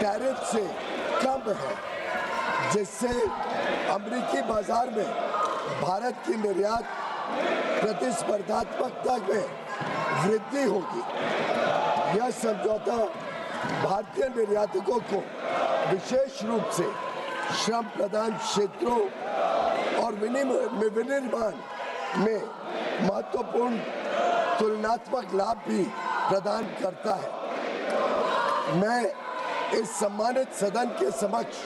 Tariff से कम है, जिससे अमेरिकी बाजार में भारत की निर्यात प्रतिस्पर्धात्मकता में वृद्धि होगी। यह समझौता भारतीय निर्यातकों को विशेष रूप से श्रम प्रधान क्षेत्रों और विनिर्माण में महत्वपूर्ण तुलनात्मक लाभ भी प्रदान करता है। मैं इस सम्मानित सदन के समक्ष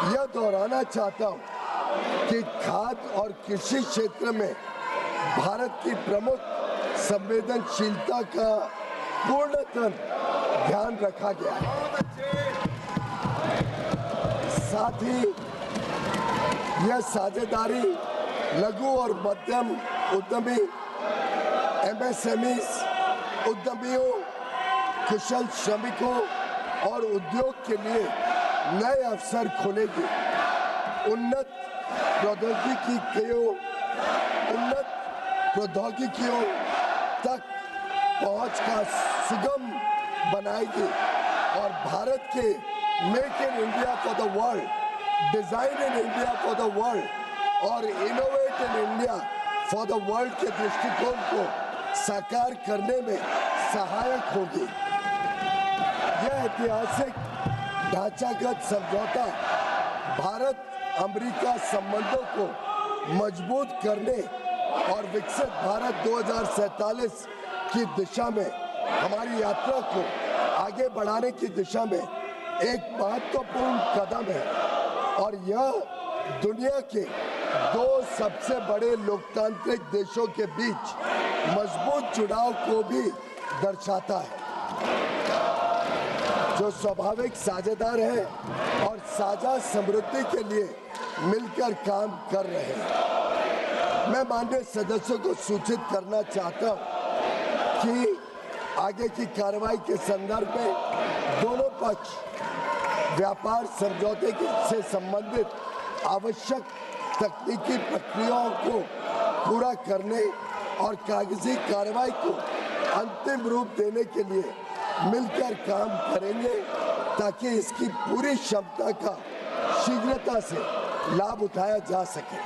यह दोहराना चाहता हूं कि खाद्य और कृषि क्षेत्र में भारत की प्रमुख संवेदनशीलता का पूर्णतः ध्यान रखा गया है। साथ ही यह साझेदारी लघु और मध्यम उद्यमी, MSMEs, उद्यमियों, कुशल श्रमिकों और उद्योग के लिए नए अवसर खोलेगी। उन्नत प्रौद्योगिकियों तक पहुंच का सुगम बनाएगी और भारत के make in India for the world, design in India for the world और innovate in India for the world के दृष्टिकोण को साकार करने में सहायक होगी। यह ऐतिहासिक ढांचागत समझौता भारत अमेरिका संबंधों को मजबूत करने और विकसित भारत 2047 की दिशा में हमारी यात्रा को आगे बढ़ाने की दिशा में एक महत्वपूर्ण कदम है और यह दुनिया के दो सबसे बड़े लोकतांत्रिक देशों के बीच मजबूत जुड़ाव को भी दर्शाता है, जो स्वाभाविक साझेदार है और साझा समृद्धि के लिए मिलकर काम कर रहे हैं। मैं माननीय सदस्यों को सूचित करना चाहता हूं कि आगे की कार्रवाई के संदर्भ में दोनों पक्ष व्यापार समझौते से संबंधित आवश्यक तकनीकी प्रक्रियाओं को पूरा करने और कागजी कार्रवाई को अंतिम रूप देने के लिए मिलकर काम करेंगे ताकि इसकी पूरी क्षमता का शीघ्रता से लाभ उठाया जा सके।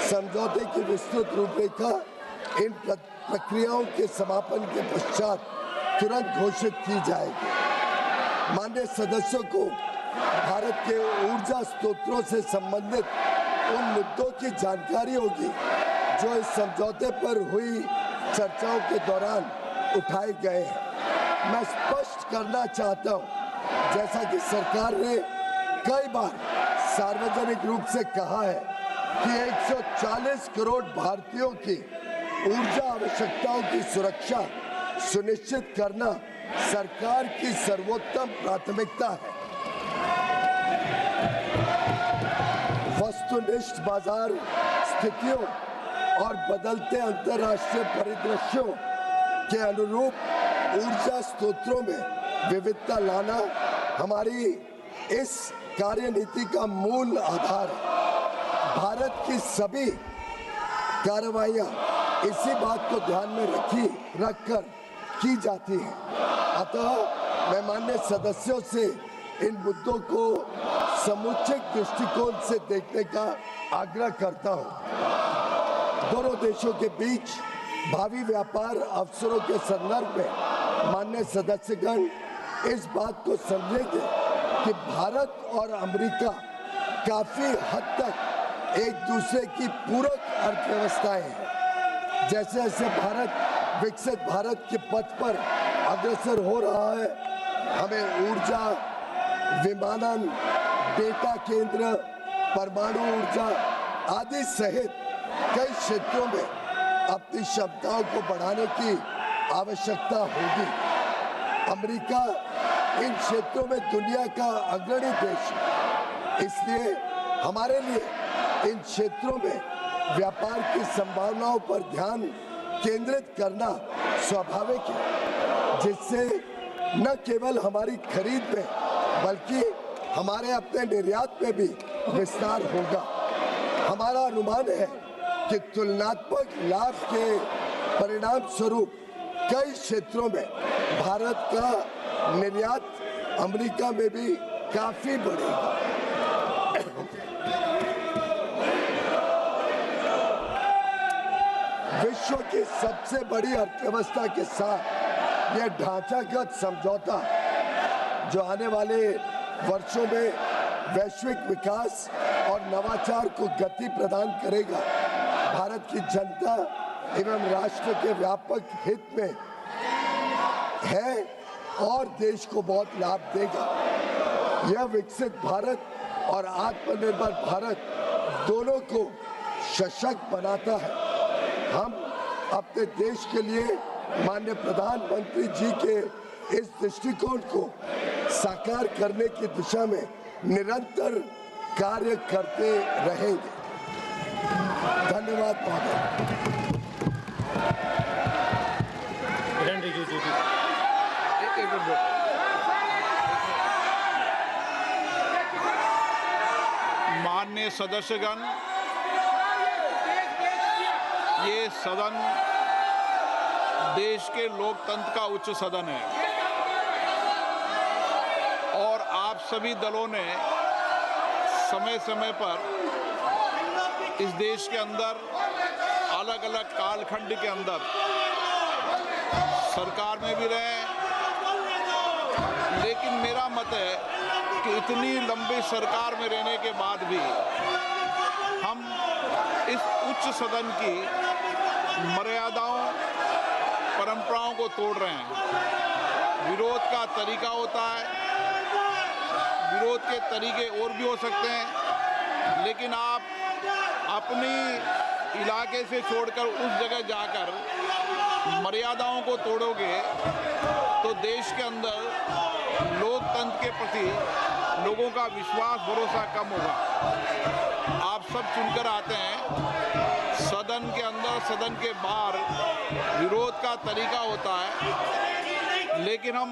समझौते की विस्तृत रूपरेखा इन प्रक्रियाओं के समापन के पश्चात तुरंत घोषित की जाएगी। माननीय सदस्यों को भारत के ऊर्जा स्रोतों से संबंधित उन मुद्दों की जानकारी होगी जो इस समझौते पर हुई चर्चाओं के दौरान उठाए गए हैं। मैं स्पष्ट करना चाहता हूं, जैसा कि सरकार ने कई बार सार्वजनिक रूप से कहा है कि 140 करोड़ भारतीयों की ऊर्जा आवश्यकताओं की सुरक्षा सुनिश्चित करना सरकार की सर्वोत्तम प्राथमिकता है। वस्तुनिष्ठ बाजार स्थितियों और बदलते अंतर्राष्ट्रीय परिदृश्यों के अनुरूप ऊर्जा स्रोतों में विविधता लाना हमारी इस कार्यनीति का मूल आधार है। भारत की सभी कार्रवाइयां इसी बात को ध्यान में रखकर की जाती हैं। अतः मैं माननीय सदस्यों से इन मुद्दों को समुचित दृष्टिकोण से देखने का आग्रह करता हूं। दोनों देशों के बीच भावी व्यापार अवसरों के संदर्भ में माननीय सदस्यगण इस बात को समझेंगे कि भारत और अमेरिका काफी हद तक एक दूसरे की पूरक अर्थव्यवस्थाएं हैं। जैसे जैसे भारत विकसित भारत के पथ पर अग्रसर हो रहा है, हमें ऊर्जा, विमानन, डेटा केंद्र, परमाणु ऊर्जा आदि सहित कई क्षेत्रों में अपनी क्षमताओं को बढ़ाने की आवश्यकता होगी। अमेरिका इन क्षेत्रों में दुनिया का अग्रणी देश है, इसलिए हमारे लिए इन क्षेत्रों में व्यापार की संभावनाओं पर ध्यान केंद्रित करना स्वाभाविक है, जिससे न केवल हमारी खरीद में बल्कि हमारे अपने निर्यात में भी विस्तार होगा। हमारा अनुमान है कि तुलनात्मक लाभ के परिणाम स्वरूप कई क्षेत्रों में भारत का निर्यात अमेरिका में भी काफी बढ़ेगा। विश्व की सबसे बड़ी अर्थव्यवस्था के साथ यह ढांचागत समझौता जो आने वाले वर्षों में वैश्विक विकास और नवाचार को गति प्रदान करेगा, भारत की जनता एवं राष्ट्र के व्यापक हित में है और देश को बहुत लाभ देगा। यह विकसित भारत और आत्मनिर्भर भारत दोनों को सशक्त बनाता है। हम अपने देश के लिए माननीय प्रधानमंत्री जी के इस दृष्टिकोण को साकार करने की दिशा में निरंतर कार्य करते रहेंगे। धन्यवाद महोदय। माननीय सदस्यगण, ये सदन देश के लोकतंत्र का उच्च सदन है और आप सभी दलों ने समय समय पर इस देश के अंदर अलग अलग कालखंड के अंदर सरकार में भी रहे, लेकिन मेरा मत है कि इतनी लंबी सरकार में रहने के बाद भी हम इस उच्च सदन की मर्यादाओं, परंपराओं को तोड़ रहे हैं। विरोध का तरीका होता है, विरोध के तरीके और भी हो सकते हैं, लेकिन आप अपनी इलाके से छोड़कर उस जगह जाकर मर्यादाओं को तोड़ोगे तो देश के अंदर लोकतंत्र के प्रति लोगों का विश्वास, भरोसा कम होगा। आप सब चुनकर आते हैं, सदन के अंदर, सदन के बाहर विरोध का तरीका होता है, लेकिन हम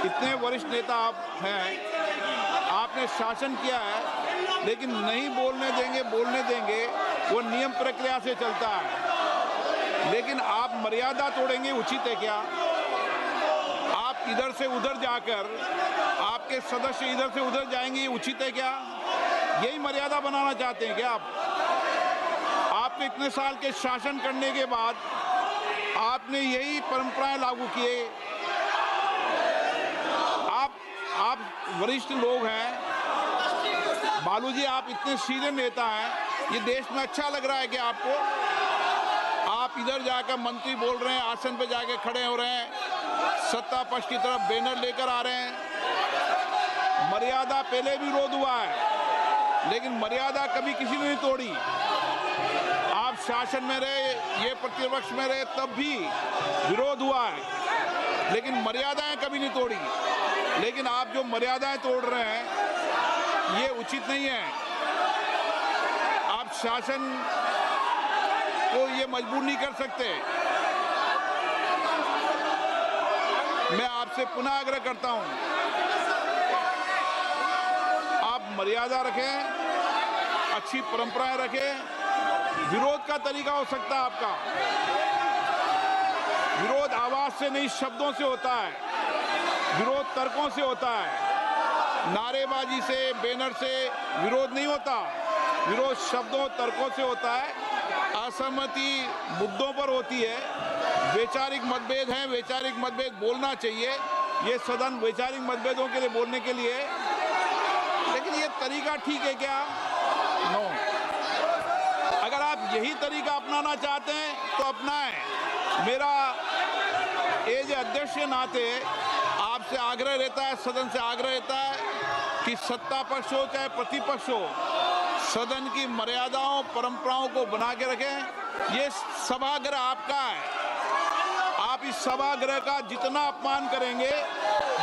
इतने वरिष्ठ नेता आप हैं, आपने शासन किया है, लेकिन नहीं बोलने देंगे, वो नियम प्रक्रिया से चलता है। लेकिन आप मर्यादा तोड़ेंगे, उचित है क्या? आप इधर से उधर जाकर, आपके सदस्य इधर से उधर जाएंगे, ये उचित है क्या? यही मर्यादा बनाना चाहते हैं क्या आप? आपने इतने साल के शासन करने के बाद आपने यही परंपराएं लागू किए। आप वरिष्ठ लोग हैं, बालू जी, आप इतने सीनियर नेता हैं, ये देश में अच्छा लग रहा है क्या आपको? आप इधर जाकर मंत्री बोल रहे हैं, आसन पे जाके खड़े हो रहे हैं, सत्ता पक्ष की तरफ बैनर लेकर आ रहे हैं। मर्यादा पहले भी विरोध हुआ है, लेकिन मर्यादा कभी किसी ने नहीं तोड़ी। आप शासन में रहे, ये प्रतिपक्ष में रहे, तब भी विरोध हुआ है, लेकिन मर्यादाएं कभी नहीं तोड़ी। लेकिन आप जो मर्यादाएं तोड़ रहे हैं, ये उचित नहीं है। आप शासन को ये मजबूर नहीं कर सकते। मैं आपसे पुनः आग्रह करता हूं, आप मर्यादा रखें, अच्छी परंपराएं रखें। विरोध का तरीका हो सकता है आपका, विरोध आवाज से नहीं, शब्दों से होता है। विरोध तर्कों से होता है, नारेबाजी से, बैनर से विरोध नहीं होता। विरोध शब्दों, तर्कों से होता है, असहमति मुद्दों पर होती है। वैचारिक मतभेद हैं, वैचारिक मतभेद बोलना चाहिए, ये सदन वैचारिक मतभेदों के लिए बोलने के लिए। लेकिन ये तरीका ठीक है क्या? नो। अगर आप यही तरीका अपनाना चाहते हैं तो अपनाएं। मेरा एज अध्यक्ष के नाते आपसे आग्रह रहता है, सदन से आग्रह रहता है कि सत्ता पक्ष हो चाहे प्रतिपक्ष हो, सदन की मर्यादाओं, परंपराओं को बना के रखें। ये सभागृह आपका है, आप इस सभागृह का जितना अपमान करेंगे,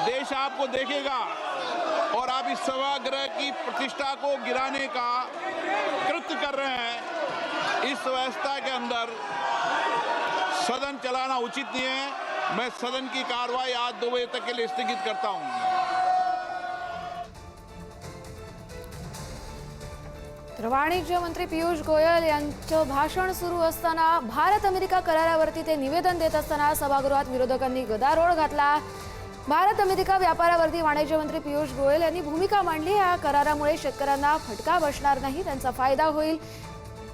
देश आपको देखेगा और आप इस सभागृह की प्रतिष्ठा को गिराने का कृत्य कर रहे हैं। इस व्यवस्था के अंदर सदन चलाना उचित नहीं है। मैं सदन की कार्रवाई आज 2 बजे तक के लिए स्थगित करता हूं। वाणिज्य मंत्री पियुष गोयल यांचं भाषण सुरू असताना भारत अमेरिका करारावरती ते निवेदन देत असताना सभागृहात विरोधकांनी गदारोळ घातला। भारत अमेरिका व्यापारावरती वाणिज्य मंत्री पियुष गोयल यांनी भूमिका मांडली. या करारामुळे शेतकऱ्यांना फटका बसणार नाही, त्यांचा फायदा होईल.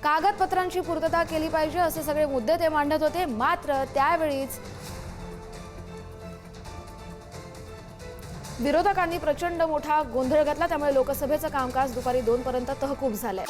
कागदपत्रांची पूर्तता केली पाहिजे असे सगळे मुद्दे ते मांडत होते. मात्र त्यावेळीच विरोधकांनी प्रचंड मोठा गोंधळ घातला. त्यामुळे लोकसभेचं कामकाज दुपारी 2 पर्यंत तहकूब झालंय.